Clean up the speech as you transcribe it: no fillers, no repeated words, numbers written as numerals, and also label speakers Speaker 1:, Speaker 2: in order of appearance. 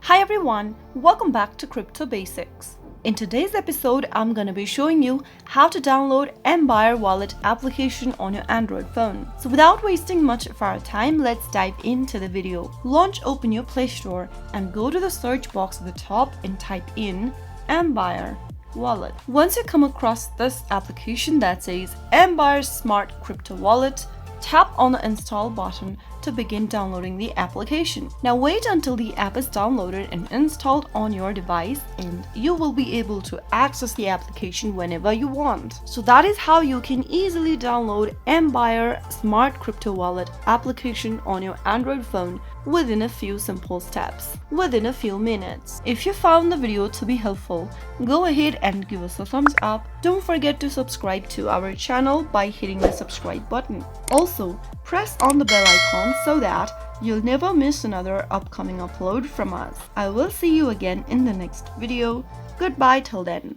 Speaker 1: Hi everyone, welcome back to Crypto Basics. In today's episode, I'm gonna be showing you how to download Ambire wallet application on your Android phone. So without wasting much of our time, let's dive into the video. Open your Play Store and go to the search box at the top and type in Ambire wallet. Once you come across this application that says Ambire Smart Crypto Wallet, tap on the install button to begin downloading the application. Now wait until the app is downloaded and installed on your device and you will be able to access the application whenever you want. So that is how you can easily download Ambire Smart Crypto Wallet application on your Android phone within a few simple steps, within a few minutes. If you found the video to be helpful, go ahead and give us a thumbs up. Don't forget to subscribe to our channel by hitting the subscribe button. Also, press on the bell icon so that you'll never miss another upcoming upload from us. I will see you again in the next video. Goodbye till then.